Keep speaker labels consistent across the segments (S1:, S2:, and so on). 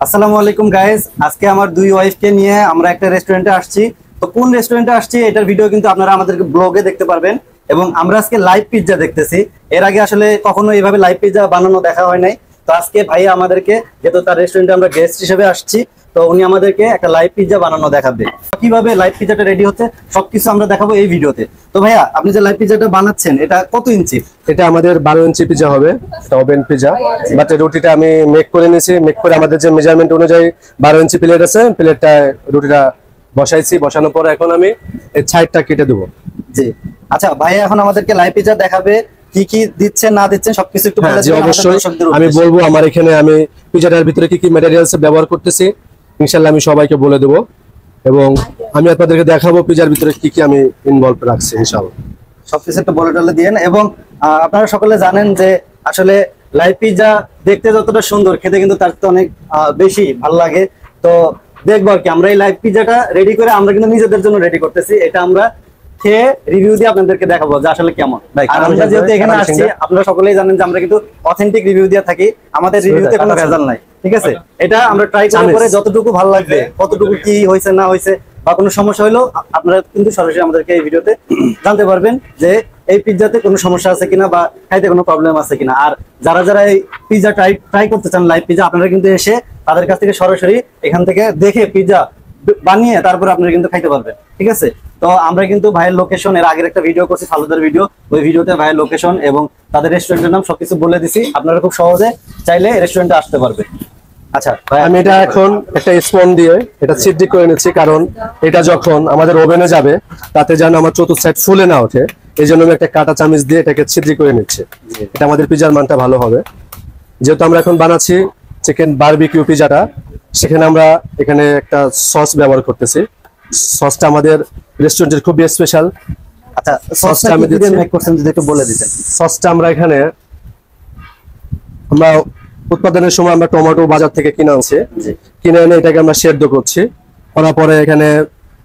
S1: আসসালামু আলাইকুম গাইস, আজকে আমার দুই ওয়াইফকে নিয়ে আমরা একটা রেস্টুরেন্টে আসছি। তো কোন রেস্টুরেন্টে আসছি এটার ভিডিও কিন্তু আপনারা আমাদেরকে ব্লগে দেখতে পারবেন। এবং আমরা আজকে লাইভ পিৎজা দেখতেছি। এর আগে আসলে কখনো এইভাবে লাইভ পিৎজা বানানো দেখা হয় নাই। তো আজকে ভাইয়া আমাদেরকে, যেহেতু তার রেস্টুরেন্টে আমরা গেস্ট হিসেবে আসছি, তো উনি আমাদেরকে একটা লাইভ পিৎজা বানানো দেখাবে। কিভাবে লাইভ পিৎজাটা রেডি হচ্ছে সবকিছু আমরা দেখাবো এই ভিডিওতে। তো ভাইয়া, আপনি যে লাইভ পিৎজাটা বানাচ্ছেন এটা কত ইঞ্চি?
S2: এটা আমাদের 12 ইঞ্চি পিৎজা হবে, ওভেন পিৎজা। বাট রুটিটা আমি মেক করে নিয়েছি, মেক করে আমাদের যে মেজারমেন্ট অনুযায়ী 12 ইঞ্চি প্লেট আছে, প্লেটটায় রুটিটা বসাইছি। বসানোর পর এখন আমি এই সাইডটা কেটে দেবো।
S1: জি আচ্ছা, ভাইয়া এখন আমাদেরকে লাইভ পিৎজা দেখাবে, কি কি দিচ্ছেন না দিচ্ছেন সবকিছু একটু বলে দিন।
S2: অবশ্যই আমি বলবো আমার এখানে আমি পিৎজাটার ভিতরে কি কি ম্যাটেরিয়ালস ব্যবহার করতেছি, ইনশাআল্লাহ আমি সবাইকে বলে দেবো এবং আমি আপনাদেরকে দেখাবো পিৎজার ভিতরে কি কি আমি ইনভলভ রাখছি। ইনশাআল্লাহ
S1: সবকিছু একটু বলে টলে দিয়েন। এবং আপনারা সকলে জানেন যে আসলে লাইভ পিৎজা দেখতে যতটা সুন্দর, খেতে কিন্তু তার তো অনেক বেশি ভালো লাগে। তো দেখবো আর কি, আমরা এই লাইভ পিৎজাটা রেডি করে আমরা কিন্তু নিজেদের জন্য রেডি করতেছি। এটা আমরা খেয়ে রিভিউ দিয়ে আপনাদেরকে দেখাবো যে আসলে কেমন। আর আমরা যেহেতু এখানে আসছি, আপনারা সকলেই জানেন যে আমরা কিন্তু অথেন্টিক রিভিউ দিয়ে থাকি, আমাদের রিভিউতে কোনো ভেজাল নাই। ঠিক আছে, এটা আমরা ট্রাই করে যতটুকু ভালো লাগবে, কতটুকু কি হয়েছে না হয়েছে বা কোনো সমস্যা হলো, আপনারা কিন্তু সরাসরি আমাদেরকে এই ভিডিওতে জানতে পারবেন যে এই পিৎজাতে কোনো সমস্যা আছে কিনা বা খাইতে কোনো প্রবলেম আছে কিনা। আর যারা যারা এই পিৎজা ট্রাই করতে চান লাইভ পিৎজা, আপনারা কিন্তু এসে তাদের কাছ থেকে সরাসরি এখান থেকে দেখে পিৎজা বানিয়ে তারপরে আপনারা কিন্তু খাইতে পারবেন। ঠিক আছে, তো আমরা কিন্তু ভাইয়ের লোকেশন, এর আগের একটা ভিডিও করছি ফালুদার ভিডিও, ওই ভিডিওতে ভাইয়ের লোকেশন এবং তাদের রেস্টুরেন্টের নাম সবকিছু বলে দিছি। আপনারা খুব সহজে চাইলে রেস্টুরেন্টে আসতে পারবেন। আচ্ছা,
S2: আমি এটা এখন একটা স্পন দিয়ে এটা সিদ্ধি করে নিচ্ছি, কারণ এটা যখন আমাদের ওভেনে যাবে তাতে যেন আমার চতুর্থ সাইড ফুলে না ওঠে, এই জন্য আমি একটা কাঁটা চামচ দিয়ে এটাকে সিদ্ধি করে নিচ্ছি। এটা আমাদের পিৎজার মানটা ভালো হবে। যেহেতু আমরা এখন বানাচ্ছি চিকেন বারবিকিউ পিৎজাটা, সেখানে আমরা এখানে একটা সস ব্যবহার করতেছি। সসটা আমাদের রেস্টুরেন্টের খুবই স্পেশাল।
S1: আচ্ছা, সসটা আমি দিতে মেক করছেন যদি একটু বলে দিতেন।
S2: সসটা আমরা এখানে উৎপাদনের সময় আমরা টমেটো বাজার থেকে কিনে আনছি, কিনে এনে এটাকে আমরা সেদ্ধ করছি। করার পরে এখানে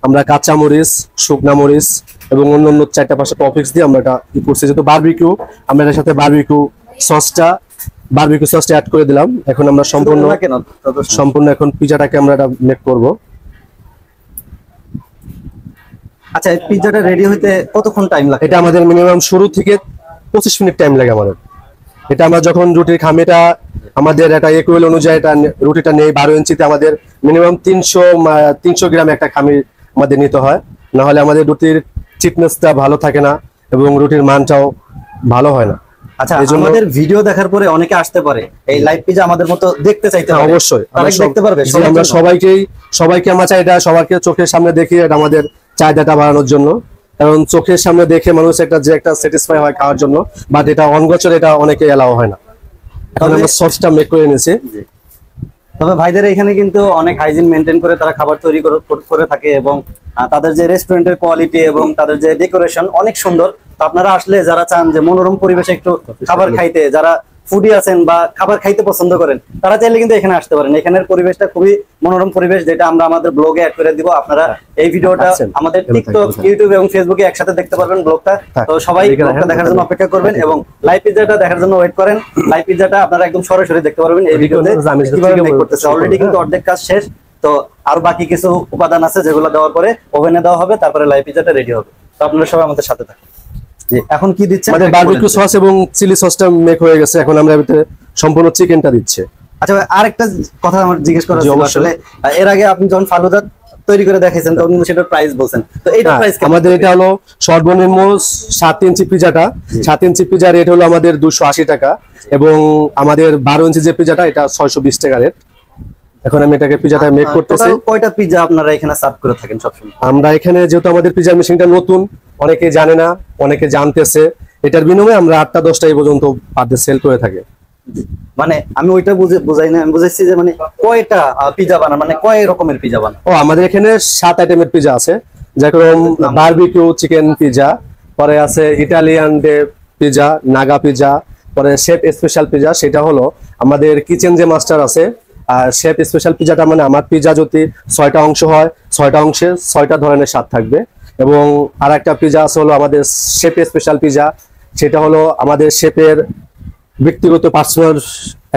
S2: আমরা কাঁচা মরিচ, শুকনা মরিচ এবং অন্যান্য 4-5টা টপিক্স দিয়ে আমরা এটা করছি। যেহেতু বারবিকিউ, আমরা এর সাথে বারবিকিউ সসটা অ্যাড করে দিলাম। এখন আমরা সম্পূর্ণ এখন পিৎজাটাকে আমরা এটা মেক করব।
S1: আচ্ছা, এই পিৎজাটা রেডি হইতে কতক্ষণ টাইম লাগে?
S2: এটা আমাদের মিনিমাম শুরু থেকে 25 মিনিট টাইম লাগে আমাদের। এটা আমরা যখন রুটির খামিটা আমাদের একটা ইকুয়াল অনুযায়ী এটা রুটিটা নেই, 12 ইঞ্চিতে আমাদের মিনিমাম 300 গ্রাম একটা খামি আমাদের নিতে হয়, না হলে আমাদের রুটির চিকনেসটা ভালো থাকে না এবং রুটির মানটাও ভালো হয় না।
S1: আচ্ছা, আমাদের ভিডিও দেখার পরে অনেকে আসতে পারে এই লাইভ পিৎজা আমাদের মতো দেখতে চাইতে পারে।
S2: অবশ্যই
S1: দেখতে পারবে।
S2: আমরা সবাইকে আমরা চাই এটা সবাইকে চোখের সামনে দেখি, এটা আমাদের চাহিদাটা বাড়ানোর জন্য। কারণ চোখের সামনে দেখে মানুষ একটা স্যাটিসফাই হয় খাওয়ার জন্য, বাট এটা অনগোচর এটা অনেকে এলাও হয় না। এখন আমরা সসটা মেক করে নিয়েছি।
S1: তবে ভাইদের এখানে কিন্তু অনেক হাইজিন মেনটেন করে তারা খাবার তৈরি করে থাকে এবং তাদের যে রেস্টুরেন্টের কোয়ালিটি এবং তাদের যে ডেকোরেশন অনেক সুন্দর। তো আপনারা আসলে যারা চান যে মনোরম পরিবেশে একটু খাবার খাইতে, যারা ফুডি আছেন বা খাবার খাইতে পছন্দ করেন, তারা চাইলে কিন্তু এখানে আসতে পারেন। এখানের পরিবেশটা খুবই মনোরম পরিবেশ, যেটা আমরা আমাদের ব্লগে অ্যাড করে দিব। আপনারা এই ভিডিওটা আমাদের টিকটক, ইউটিউব এবং ফেসবুকে একসাথে দেখতে পারবেন ব্লগটা। তো সবাই ব্লগটা দেখার জন্য অপেক্ষা করবেন এবং লাইভ পিৎজাটা দেখার জন্য ওয়েট করেন। লাইভ পিৎজাটা আপনারা একদম সরাসরি দেখতে পারবেন এই ভিডিওতে কিভাবে মেক করতেছে। অলরেডি কিন্তু অর্ধেক কাজ শেষ, তো আর বাকি কিছু উপাদান আছে যেগুলো দেওয়ার পরে ওভেনে দেওয়া হবে, তারপরে লাইভ পিৎজাটা রেডি হবে। তো আপনারা সবাই আমাদের সাথে থাকুন। এখন কি দিচ্ছেন?
S2: আমাদের বারবিকিউ সস এবং চিলি সসটা মেক হয়ে গেছে, এখন আমরা ভিতরে সম্পূর্ণ চিকেনটা দিচ্ছি।
S1: আচ্ছা, আরেকটা কথা আমার জিজ্ঞেস করা ছিল, আসলে এর আগে আপনি যখন ফালুদা তৈরি করে দেখাইছেন তখন সেটার প্রাইস বলছেন, তো এইটা প্রাইস
S2: আমাদের এটা হলো সর্বনিম্ন 7 ইঞ্চি পিৎজাটা, 7 ইঞ্চি পিৎজা রেট হলো আমাদের 280 টাকা এবং আমাদের 12 ইঞ্চি যে পিৎজাটা এটা 620 টাকা রেট। এখন আমি এটাকে পিৎজাটা মেক করতেছি।
S1: কয়টা পিৎজা আপনারা এখানে সার্ভ করে থাকেন সবসময়?
S2: আমরা এখানে যেহেতু আমাদের পিৎজা মেশিনটা নতুন, অনেকে জানে না, অনেকে জানতেছে, এটার বিনিময়ে আমরা 8টা-10টা এই পর্যন্ত পার ডে সেল করে থাকি।
S1: মানে আমি ওইটা বুঝাই না, আমি বুঝাইছি যে মানে কয়টা পিৎজা বানান, মানে কয় রকমের পিৎজা বানান?
S2: আমাদের এখানে 7 আইটেমের পিৎজা আছে, যেরকম বারবিকিউ চিকেন পিৎজা, পরে আছে Italian day pizza, Naga pizza, পরে শেফ স্পেশাল পিৎজা। সেটা হলো আমাদের কিচেন যে মাস্টার আছে, আর শেফ স্পেশাল পিৎজাটা মানে আমার পিৎজা যদি 6টা অংশ হয়, 6টা অংশে 6টা ধরনের স্বাদ থাকবে। এবং আর একটা পিৎজা আছে হলো আমাদের শেফ স্পেশাল পিৎজা, সেটা হলো আমাদের শেফের ব্যক্তিগত পার্সোনাল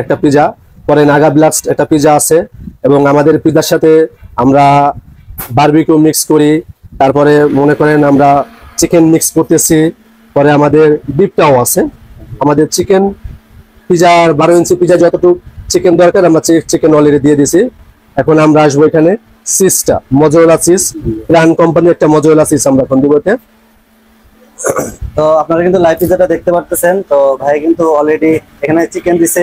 S2: একটা পিৎজা। পরে নাগা ব্লাস্ট একটা পিৎজা আছে, এবং আমাদের পিৎজার সাথে আমরা বারবিকিউ মিক্স করি, তারপরে মনে করেন আমরা চিকেন মিক্স করতেছি, পরে আমাদের বিফটাও আছে। আমাদের চিকেন পিৎজার 12 ইঞ্চি পিৎজা যতটুকু চিকেন দরকার আমরা চিকেন অলরেডি দিয়ে দিছি। এখন আমরা আসবো এখানে চিজটা, মজরেলা চিজ, প্ল্যান কোম্পানির একটা মজরেলা চিজ আমরা এখন দিব এতে।
S1: তো আপনারা কিন্তু লাইভ পিজাটা দেখতে পারতেছেন। তো ভাই কিন্তু অলরেডি এখানে চিকেন দিছে,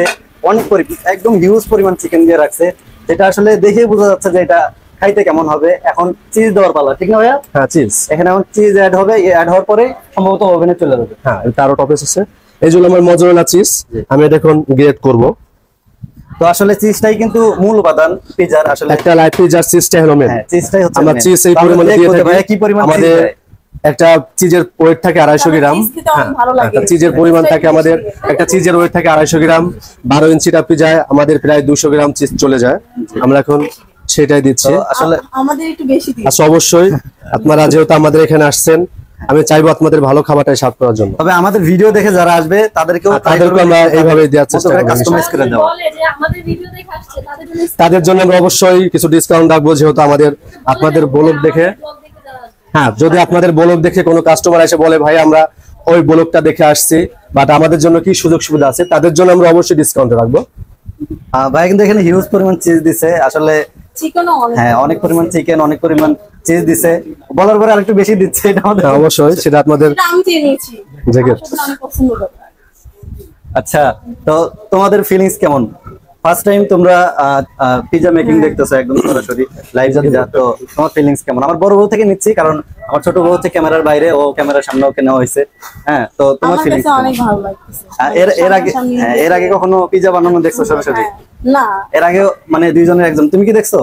S1: অনেক একদম হিউজ পরিমাণ চিকেন দিয়ে রাখছে, যেটা আসলে দেখে বোঝা যাচ্ছে যে এটা খাইতে কেমন হবে। এখন চিজ দেওয়ার পালা, ঠিক না ভাইয়া?
S2: হ্যাঁ, চিজ
S1: এখানে এখন চিজ অ্যাড হবে, অ্যাড হওয়ার পরে সম্ভবত ওভেনে চলে যাবে।
S2: হ্যাঁ, তারও টপিস আছে। এই জন্য আমার মজরেলা চিজ আমি এটা এখন গ্রেট করব।
S1: তো আসলে চিজটাই কিন্তু মূল উপাদান পিজার। আসলে
S2: একটা লাইভ পিজার চিজটা হলো মেন।
S1: হ্যাঁ, চিজটাই হচ্ছে
S2: আমরা
S1: main।
S2: চিজ এই
S1: তো আমরা
S2: পরিমাণে দিয়ে
S1: দেখবো যে
S2: থাকি।
S1: ভাইয়া কি পরিমাণ চিজ
S2: আমাদের
S1: দেয়।
S2: একটা চিজের ওয়েট থাকে 250 গ্রাম।
S3: চিজ খেতে অনেক ভালো লাগে।
S2: একটা চিজের পরিমাণ থাকে আমাদের, একটা চিজের ওয়েট থাকে 250 গ্রাম। 12 ইঞ্চিটা পিজায় আমাদের প্রায় 200 গ্রাম চিজ চলে যায়। আমরা এখন সেটাই দিচ্ছি।
S1: তো আসলে
S3: আমাদের একটু বেশি দিই।
S2: আচ্ছা, অবশ্যই আপনারা যেহেতু আমাদের এখানে আসছেন, আমি চাইবো আপনাদের ভালো খাবারটাই সার্ভ করার জন্য।
S1: তবে আমাদের ভিডিও দেখে যারা আসবে তাদেরকেও
S2: তাদেরকে আমরা এইভাবে দেওয়ার চেষ্টা করব।
S1: কাস্টমাইজ করে দেওয়া।
S3: বলে যে আমাদের ভিডিও দেখে আসছে তাদের জন্য
S2: তাদের জন্য আমরা অবশ্যই কিছু ডিসকাউন্ট রাখবো, যেহেতু আমাদের আপনাদের ব্লগ দেখে।
S3: ব্লগ দেখে যারা আসবে।
S2: হ্যাঁ, যদি আপনাদের ব্লগ দেখে কোনো কাস্টমার এসে বলে ভাই আমরা ওই ব্লগটা দেখে আসছি, বাট আমাদের জন্য কি সুযোগ সুবিধা আছে, তাদের জন্য আমরা অবশ্যই ডিসকাউন্ট রাখবো।
S1: ভাই কিন্তু এখানে হিউজ পরিমাণ চিজ দিছে আসলে।
S3: চিকেনও অনেক।
S1: হ্যাঁ, অনেক পরিমাণ চিকেন, অনেক পরিমাণ চিজ দিছে, বলার পরে আরেকটু বেশি দিচ্ছে, এটা আমাদের।
S2: হ্যাঁ, অবশ্যই সেটা আপনাদের
S3: এটা আমি চেয়ে নিয়েছি।
S2: দেখে।
S3: আসলে আমি পছন্দ করি।
S1: আচ্ছা, তো তোমাদের ফিলিংস কেমন? ফার্স্ট টাইম তোমরা পিজা মেকিং দেখতেছো একদম সরাসরি লাইভ পিজা, তো তোমার ফিলিংস কেমন? আমার বড় বউ থেকে নিচ্ছি, কারণ আমার ছোট বউ হচ্ছে ক্যামেরার বাইরে, ও ক্যামেরার সামনে ওকে নেওয়া হয়েছে। হ্যাঁ, তো তোমার
S3: আমার
S1: ফিলিংস
S3: কাছে অনেক ভালো লাগতেছে।
S1: এর আগে কখনো পিজা বানানো দেখছো সরাসরি?
S3: হ্যাঁ, না
S1: এর আগে মানে দুইজনের একজন, তুমি কি দেখছো?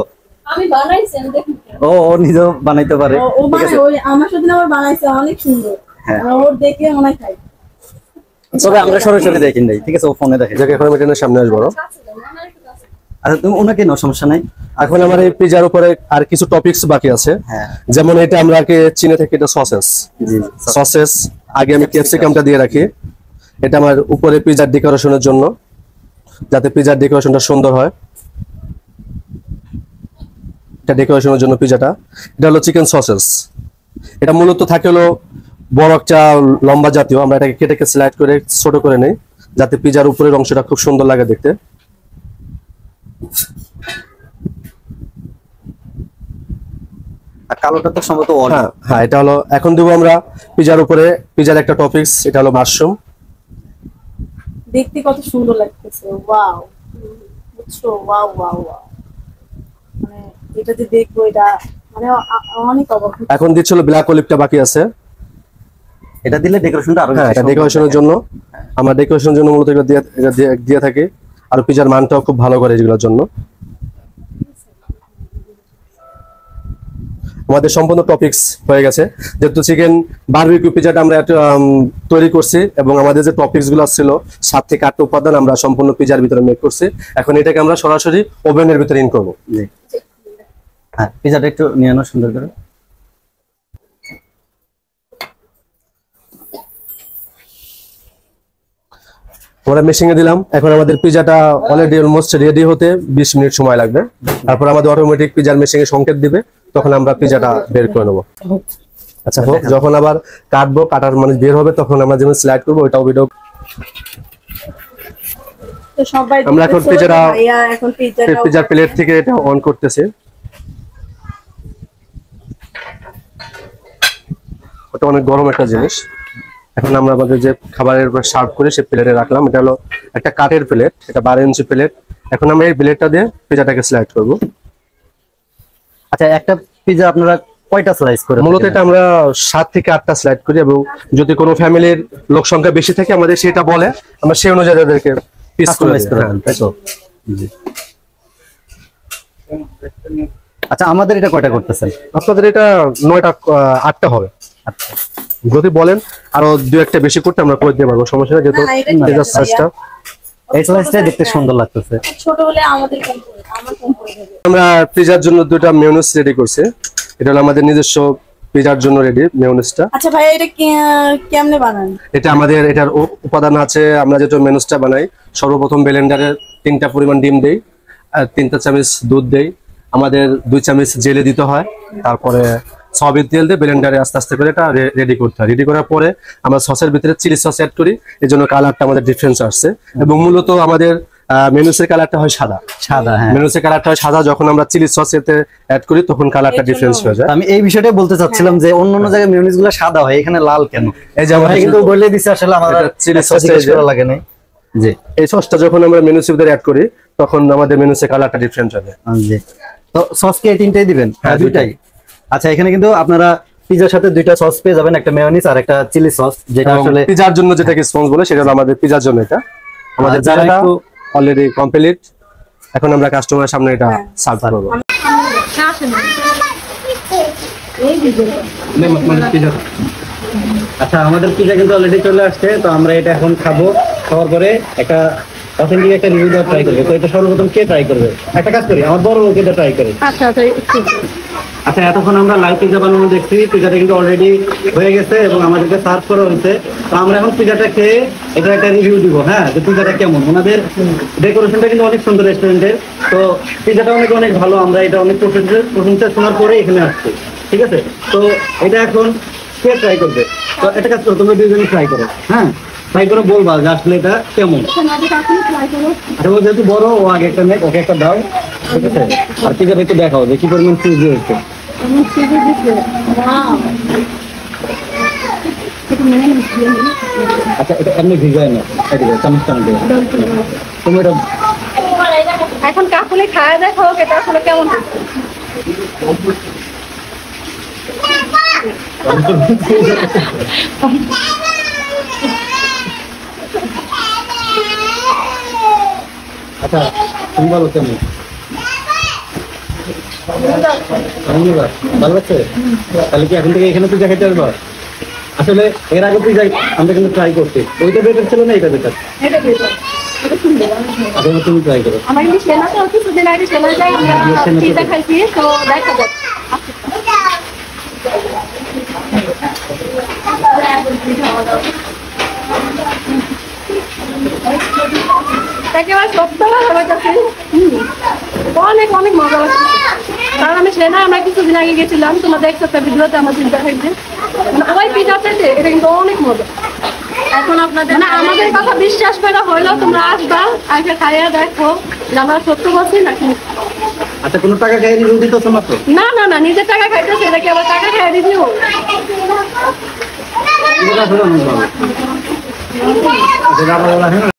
S3: আমি বানাইছি, আমি দেখি।
S1: ও নিজেও বানাইতে পারে,
S3: ও
S1: ঠিক
S3: মানে
S1: আছে।
S3: ওই আমার সাথে আমার বানাইছে, অনেক সুন্দর।
S1: হ্যাঁ।
S3: আর ওর দেখে মনে হয় খাই।
S1: তবে আমরা সরাসরি দেখি নাই, ঠিক আছে, ও ফোনে দেখে।
S2: যাকে এখন আমি ট্রেনের সামনে আসবো।
S1: আচ্ছা, তুমি ওনাকে নাও, সমস্যা নাই।
S2: এখন আমার এই পিজার উপরে আর কিছু টপিকস বাকি আছে।
S1: হ্যাঁ,
S2: যেমন এটা আমরা আগে চিনে থাকি, এটা সসেস।
S1: জি।
S2: সসেস আগে আমি ক্যাপসিকামটা দিয়ে রাখি, এটা আমার উপরে পিজার ডেকোরেশনের জন্য, যাতে পিজার ডেকোরেশনটা সুন্দর হয়। এটা ডেকোরেশনের জন্য পিজাটা। এটা হলো চিকেন সসেস। এটা মূলত থাকে হলো বড় একটা লম্বা জাতীয়, আমরা এটাকে কেটে কেটে স্লাইড করে ছোট করে নেই, যাতে পিজার উপরের অংশটা খুব সুন্দর লাগে দেখতে।
S1: আর কালোটা তো সম্ভবত
S2: হ্যাঁ হ্যাঁ, এটা হলো এখন দেবো আমরা পিজার উপরে। পিজার একটা টপিকস, এটা হলো মাশরুম।
S3: দেখতে কত সুন্দর লাগতেছে। ওয়াও, বুঝছো? Wow wow wow. মানে এটা যে দেখবো, এটা মানে অনেক অবাক হচ্ছি।
S2: এখন দিচ্ছিল ব্ল্যাক অলিভটা বাকি আছে।
S1: এটা দিলে ডেকোরেশনটা আরো
S2: হ্যাঁ,
S1: বেশি
S2: এটা
S1: সুন্দর
S2: ডেকোরেশনের
S1: লাগে।
S2: জন্য, আমরা ডেকোরেশনের জন্য মূলত এটা দিয়ে থাকি। আর পিজার মানটাও খুব ভালো করে এগুলোর জন্য। আমাদের সম্পূর্ণ টপিকস হয়ে গেছে, যেহেতু চিকেন বারবিকিউ পিজাটা আমরা তৈরি করছি, এবং আমাদের যে টপিকস গুলো ছিল 7 থেকে 8টা উপাদান আমরা সম্পূর্ণ পিজার ভিতরে মেক করছি। এখন এটাকে আমরা সরাসরি ওভেনের ভিতরে ইন করবো।
S1: জি। হ্যাঁ, পিজাটা একটু নিয়ে আনো সুন্দর করে।
S2: আমরা মেশিনে দিলাম। এখন আমাদের পিজাটা অলরেডি অলমোস্ট রেডি হতে 20 মিনিট সময় লাগবে। তারপর আমাদের অটোমেটিক পিজার মেশিনে সংকেত দিবে, তখন আমরা পিজাটা বের করে নেবো। আচ্ছা হোক, যখন আবার কাটবো, কাটার মানে বের হবে, তখন আমরা যেমন স্লাইড করবো ওইটাও ভিডিও।
S3: তো সবাই
S2: আমরা এখন
S3: দেখতেছো
S2: পিজাটা
S3: যে ভাইয়া এখন পিজাটা
S2: পিজার প্লেট থেকে এটা অন করতেছে। ওটা অনেক গরম একটা জিনিস। এখন আমরা আমাদের যে খাবারের উপর সার্ভ করে সেই প্লেটে রাখলাম। এটা হলো একটা কাঠের প্লেট, এটা 12 ইঞ্চি প্লেট। এখন আমরা এই প্লেটটা দিয়ে পিজাটাকে স্লাইড করব।
S1: আচ্ছা, একটা পিজা আপনারা কয়টা স্লাইস করে?
S2: মূলত এটা আমরা 7 থেকে 8টা স্লাইড করি, এবং যদি কোনো ফ্যামিলির লোক সংখ্যা বেশি থাকে আমাদের সেটা বলে, আমরা সেই অনুযায়ী তাদেরকে পিস করে
S1: কাস্টমাইজ করে
S2: দিই।
S1: দেন, তাই তো? জি। আচ্ছা, আমাদের এটা কয়টা করতেছেন?
S2: আপনাদের এটা 9টা 8টা হবে।
S1: আচ্ছা,
S2: যদি বলেন আরো 2-1টা বেশি করতে আমরা করে দিতে পারবো, সমস্যা নেই। যেহেতু
S3: না, এটা ঠিক
S2: পিজার
S3: আছে,
S2: সাইজটা
S1: এই স্লাইসটা দেখতে সুন্দর লাগতেছে।
S3: ছোট হলে আমাদের কম পড়ে, আমার কম পড়ে যাবে।
S2: আমরা পিজার জন্য 2টা মেয়োনিজ রেডি করছি। এটা হলো আমাদের নিজস্ব পিজার জন্য রেডি মেয়োনিজটা।
S3: আচ্ছা ভাইয়া, এটা কেমনে বানান?
S2: এটা আমাদের এটার উপাদান আছে, আমরা যেটা মেয়োনিজটা বানাই, সর্বপ্রথম ব্লেন্ডারে 3টা পরিমাণ ডিম দেই, 3টা চামচ দুধ দেই, আমাদের 2 চামচ জেলে দিতে হয়, তারপরে সয়াবিন তেল দিয়ে ব্লেন্ডারে আস্তে আস্তে করে এটা রেডি করতে হয়। রেডি করার পরে আমরা সসের ভিতরে চিলি সস অ্যাড করি, এই জন্য কালারটা আমাদের ডিফারেন্স আসছে। এবং মূলত আমাদের মেনুসের কালারটা হয় সাদা।
S1: সাদা, হ্যাঁ।
S2: মেনুসের কালারটা হয় সাদা, যখন আমরা চিলি সস এতে অ্যাড করি তখন কালারটা ডিফারেন্স হয়ে যায়।
S1: আমি এই বিষয়টাই বলতে চাচ্ছিলাম যে অন্য অন্য জায়গায় মিউনিস গুলো সাদা হয়, এখানে লাল কেন?
S2: এই যে আমাদের
S1: কিন্তু বলে দিছে আসলে আমার
S2: এটা চিলি সস
S1: লাগে না। জি,
S2: এই সসটা যখন আমরা মেনুসের ভিতরে অ্যাড করি তখন আমাদের মেনুসের কালারটা ডিফারেন্ট হবে।
S1: জি। তো সস কি এই তিনটাই দিবেন?
S2: হ্যাঁ,
S1: দুইটাই। আচ্ছা, এখানে কিন্তু আপনারা পিজার সাথে দুইটা সস পেয়ে যাবেন, একটা মেয়োনিজ আর একটা চিলি সস, যেটা আসলে
S2: পিজার জন্য যেটাকে স্পঞ্জ বলে সেটা হলো আমাদের পিজার জন্য। এটা আমাদের
S1: যারা
S2: যারা
S1: একটু
S2: অলরেডি কমপ্লিট, এখন আমরা কাস্টমারের সামনে এটা সার্ভ করব।
S1: আচ্ছা, আমাদের পিজা কিন্তু অলরেডি চলে আসছে, তো আমরা এটা এখন খাবো। খাওয়ার পরে একটা অথেন্টিক একটা রিভিউ দেওয়া ট্রাই করবো। তো এটা সর্বপ্রথম কে ট্রাই করবে? একটা কাজ করি, আমার বড় লোক এটা ট্রাই করে।
S3: আচ্ছা আচ্ছা
S1: আচ্ছা, এতক্ষণ আমরা লাইভ পিজা বানানো দেখছি, পিজাটা কিন্তু অলরেডি হয়ে গেছে এবং আমাদেরকে সার্ভ করা হয়েছে। তো আমরা এখন পিজাটা খেয়ে এটা একটা রিভিউ দিব, হ্যাঁ, যে পিজাটা কেমন। ওনাদের ডেকোরেশনটা কিন্তু অনেক সুন্দর রেস্টুরেন্টের, তো পিজাটা অনেক অনেক ভালো। আমরা এটা অনেক প্রশংসা শোনার পরে এখানে আসছি, ঠিক আছে? তো এটা এখন কে ট্রাই করবে? তো একটা কাজ করো, তোমরা দুইজনে ট্রাই করো, হ্যাঁ, ট্রাই করে বলবা যে আসলে এটা কেমন। আচ্ছা, ও যেহেতু বড়, ও আগে একটা নেক, ওকে একটা দাও, ঠিক আছে? আর পিজাটা একটু দেখাও যে কি পরিমাণ চিজ হয়েছে। আচ্ছা, এটা এমনি ভিজায় না, চামচটা না, তুমি এটা
S3: এখন কাকুলি খায় দেখো এটা আসলে কেমন।
S1: আচ্ছা, তুমি বলো কেমন? ধন্যবাদ, ভালো লাগছে? তাহলে কি এখন থেকে এখানে পিজা খেতে আসবো? আসলে এর আগে পিজা আমরা কিন্তু ট্রাই করছি, ওইটা বেটার ছিল না, এটা বেটার? আগে তুমি ট্রাই করো।
S3: আমার কিন্তু সেনাতে হচ্ছে কিছুদিন আগে সেনা যায়, আমরা পিজা খাইছি, তো দেখা যাক। একেবারে সত্য আমার কাছে অনেক অনেক মজা লাগছে। কারণ আমি সেনা আমরা কিছুদিন আগে গেছিলাম, তোমরা দেখছো একটা ভিডিওতে আমার চিন্তা খাইছে, ওই পিজাতে এটা কিন্তু অনেক মজা। এখন আপনাদের মানে আমাদের কথা বিশ্বাস করে হইলেও তোমরা আসবা, আগে খাইয়া দেখো যে আমরা সত্য বলছি নাকি।
S1: আচ্ছা, কোনো টাকা খাই রিভিউ দিতেছো মাত্র?
S3: না না না, নিজের টাকা খাইতেছে, এটা কি আবার টাকা খাই রিভিউ?
S1: এটা আসলে অনেক ভালো। এটা আবার বলা হয় না।